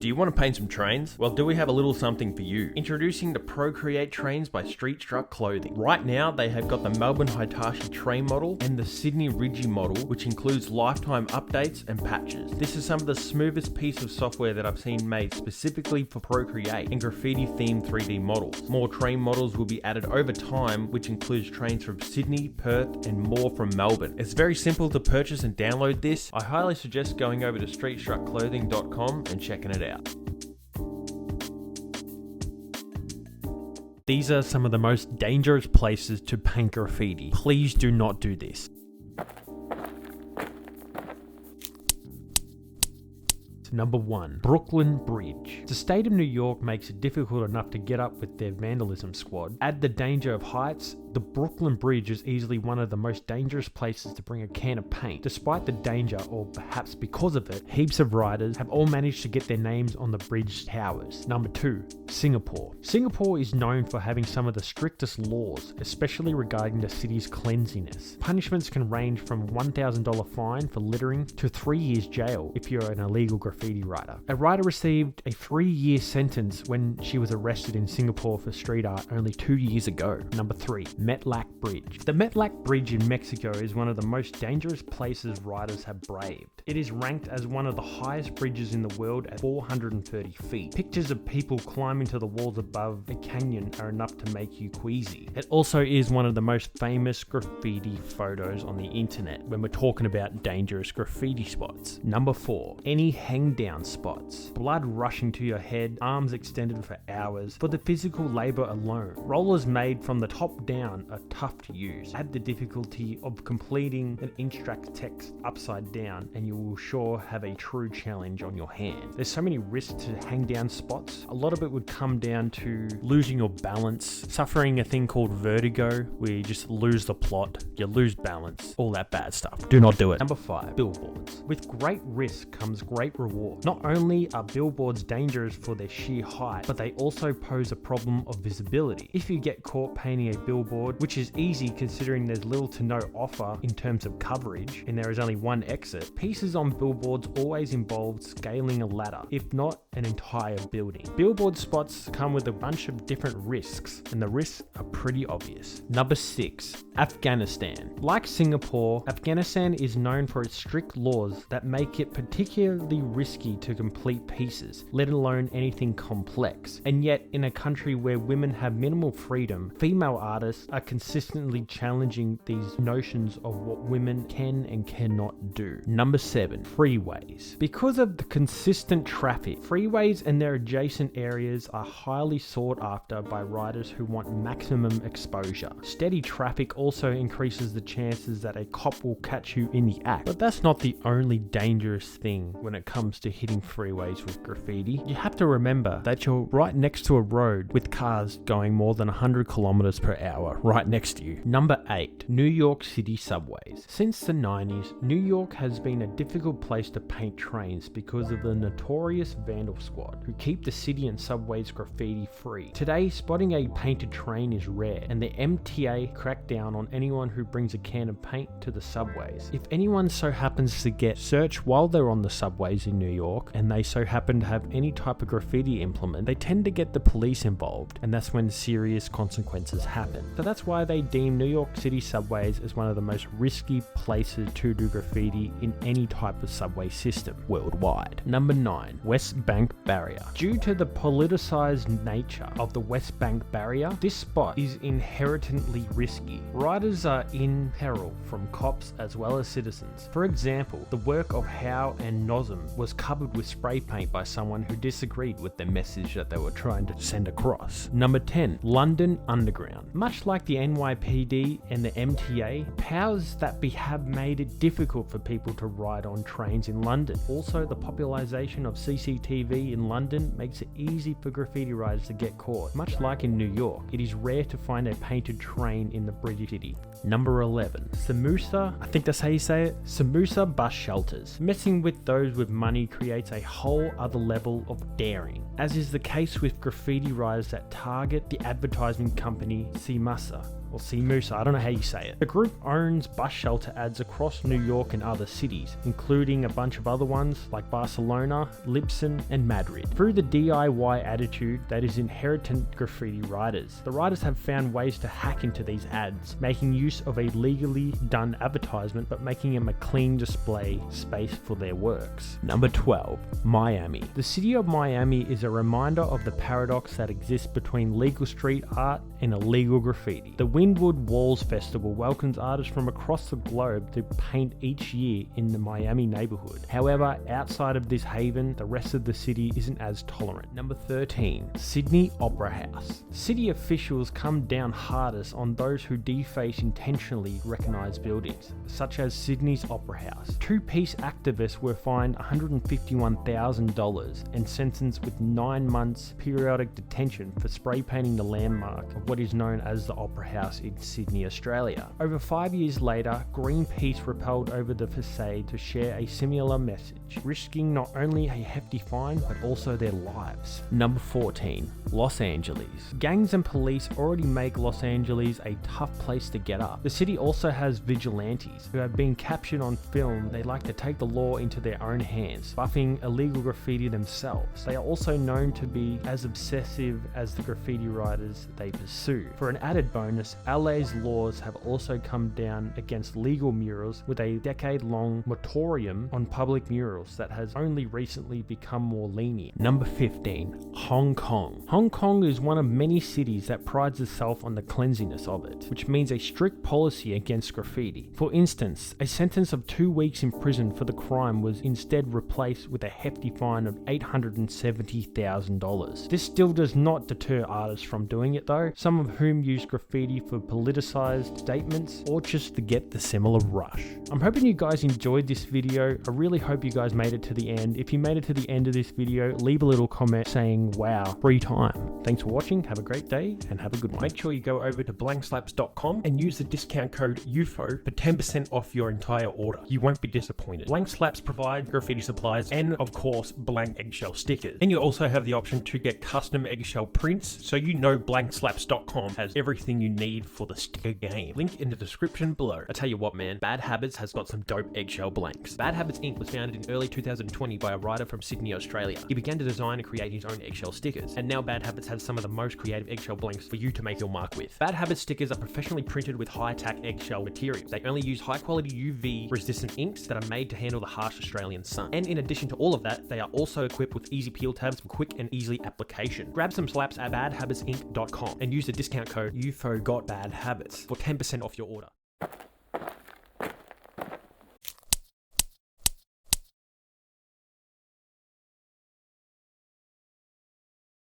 Do you want to paint some trains? Well, do we have a little something for you? Introducing the Procreate trains by Street Struck Clothing. Right now, they have got the Melbourne Hitachi train model and the Sydney Ridgie model, which includes lifetime updates and patches. This is some of the smoothest piece of software that I've seen made specifically for Procreate and graffiti themed 3D models. More train models will be added over time, which includes trains from Sydney, Perth, and more from Melbourne. It's very simple to purchase and download this. I highly suggest going over to streetstruckclothing.com and checking it out. These are some of the most dangerous places to paint graffiti. Please do not do this. Number 1. Brooklyn Bridge. The state of New York makes it difficult enough to get up with their vandalism squad. Add the danger of heights. The Brooklyn Bridge is easily one of the most dangerous places to bring a can of paint. Despite the danger, or perhaps because of it, heaps of riders have all managed to get their names on the bridge towers. Number 2. Singapore. Singapore is known for having some of the strictest laws, especially regarding the city's cleanliness. Punishments can range from $1,000 fine for littering to 3 years jail if you're an illegal graffiti writer. A writer received a 3-year sentence when she was arrested in Singapore for street art only 2 years ago. Number 3. Metlac Bridge. The Metlac Bridge in Mexico is one of the most dangerous places writers have braved. It is ranked as one of the highest bridges in the world at 430 feet. Pictures of people climbing to the walls above a canyon are enough to make you queasy. It also is one of the most famous graffiti photos on the internet when we're talking about dangerous graffiti spots. Number 4. Any hang down spots. Blood rushing to your head, arms extended for hours. For the physical labor alone, rollers made from the top down are tough to use. Add the difficulty of completing an instruct text upside down and you will sure have a true challenge on your hand. There's so many risks to hang down spots. A lot of it would come down to losing your balance, suffering a thing called vertigo where you just lose the plot, you lose balance, all that bad stuff. Do not do it. Number 5. Billboards. With great risk comes great reward. Not only are billboards dangerous for their sheer height, but they also pose a problem of visibility. If you get caught painting a billboard, which is easy considering there's little to no offer in terms of coverage and there is only one exit, pieces on billboards always involve scaling a ladder, if not an entire building. Billboard spots come with a bunch of different risks, and the risks are pretty obvious. Number 6. Afghanistan. Like Singapore, Afghanistan is known for its strict laws that make it particularly risky to complete pieces, let alone anything complex. And yet, in a country where women have minimal freedom, female artists are consistently challenging these notions of what women can and cannot do. Number 7. Freeways. Because of the consistent traffic, freeways and their adjacent areas are highly sought after by riders who want maximum exposure. Steady traffic also increases the chances that a cop will catch you in the act. But that's not the only dangerous thing when it comes to hitting freeways with graffiti. You have to remember that you're right next to a road with cars going more than 100 kilometers per hour right next to you. Number 8. New York City subways. Since the 90s, New York has been a difficult place to paint trains because of the notorious vandal squad who keep the city and subways graffiti free. Today, spotting a painted train is rare, and the MTA crack down on anyone who brings a can of paint to the subways. If anyone so happens to get searched while they're on the subways in New York, and they so happen to have any type of graffiti implement, they tend to get the police involved, and that's when serious consequences happen. So that's why they deem New York City subways as one of the most risky places to do graffiti in any type of subway system worldwide. Number 9. West Bank Barrier. Due to the politicized nature of the West Bank Barrier, this spot is inherently risky. Riders are in peril from cops as well as citizens. For example, the work of Howe and Nozem was covered with spray paint by someone who disagreed with the message that they were trying to send across. Number 10. London Underground. Much like the NYPD and the MTA, powers that be have made it difficult for people to ride on trains in London. Also, the popularization of CCTV in London makes it easy for graffiti riders to get caught. Much like in New York, it is rare to find a painted train in the British city. Number 11. Samusa, I think that's how you say it, Samusa bus shelters. Messing with those with money creates a whole other level of daring, as is the case with graffiti writers that target the advertising company Samusa. or Samusa, I don't know how you say it. The group owns bus shelter ads across New York and other cities, including a bunch of other ones like Barcelona, Libsyn, and Madrid. Through the DIY attitude that is inherent in graffiti writers, the writers have found ways to hack into these ads, making use of a legally done advertisement but making them a clean display space for their works. Number 12. Miami. The city of Miami is a reminder of the paradox that exists between legal street art and illegal graffiti. The Wynwood Walls Festival welcomes artists from across the globe to paint each year in the Miami neighborhood. However, outside of this haven, the rest of the city isn't as tolerant. Number 13. Sydney Opera House. City officials come down hardest on those who deface intentionally recognised buildings, such as Sydney's Opera House. Two-piece activists were fined $151,000 and sentenced with 9 months periodic detention for spray painting the landmark of what is known as the Opera House in Sydney, Australia. Over 5 years later, Greenpeace rappelled over the facade to share a similar message, risking not only a hefty fine but also their lives. Number 14. Los Angeles. Gangs and police already make Los Angeles a tough place to get up. The city also has vigilantes who have been captured on film. They like to take the law into their own hands, buffing illegal graffiti themselves. They are also known to be as obsessive as the graffiti writers they pursue. For an added bonus, LA's laws have also come down against legal murals, with a decade-long moratorium on public murals that has only recently become more lenient. Number 15. Hong Kong. Hong Kong is one of many cities that prides itself on the cleanliness of it, which means a strict policy against graffiti. For instance, a sentence of 2 weeks in prison for the crime was instead replaced with a hefty fine of $870,000. This still does not deter artists from doing it though, some of whom use graffiti for politicized statements or just to get the similar rush. I'm hoping you guys enjoyed this video. I really hope you guys made it to the end. If you made it to the end of this video, leave a little comment saying wow, free time. Thanks for watching, have a great day and have a good one. Make sure you go over to blankslaps.com and use the discount code Youfo for 10% off your entire order. You won't be disappointed. Blank Slaps provide graffiti supplies and of course blank eggshell stickers. And you also have the option to get custom eggshell prints, so you know blankslaps.com has everything you need for the sticker game. Link in the description below. I tell you what man, Bad Habits has got some dope eggshell blanks. Bad Habits Inc. was founded in early 2020 by a writer from Sydney, Australia. He began to design and create his own eggshell stickers, and now Bad Habits has some of the most creative eggshell blanks for you to make your mark with. Bad Habits stickers are professionally printed with high-tack eggshell materials. They only use high-quality UV-resistant inks that are made to handle the harsh Australian sun. And in addition to all of that, they are also equipped with easy peel tabs for quick and easy application. Grab some slaps at badhabitsinc.com and use the discount code YouFOGotBadHabits for 10% off your order.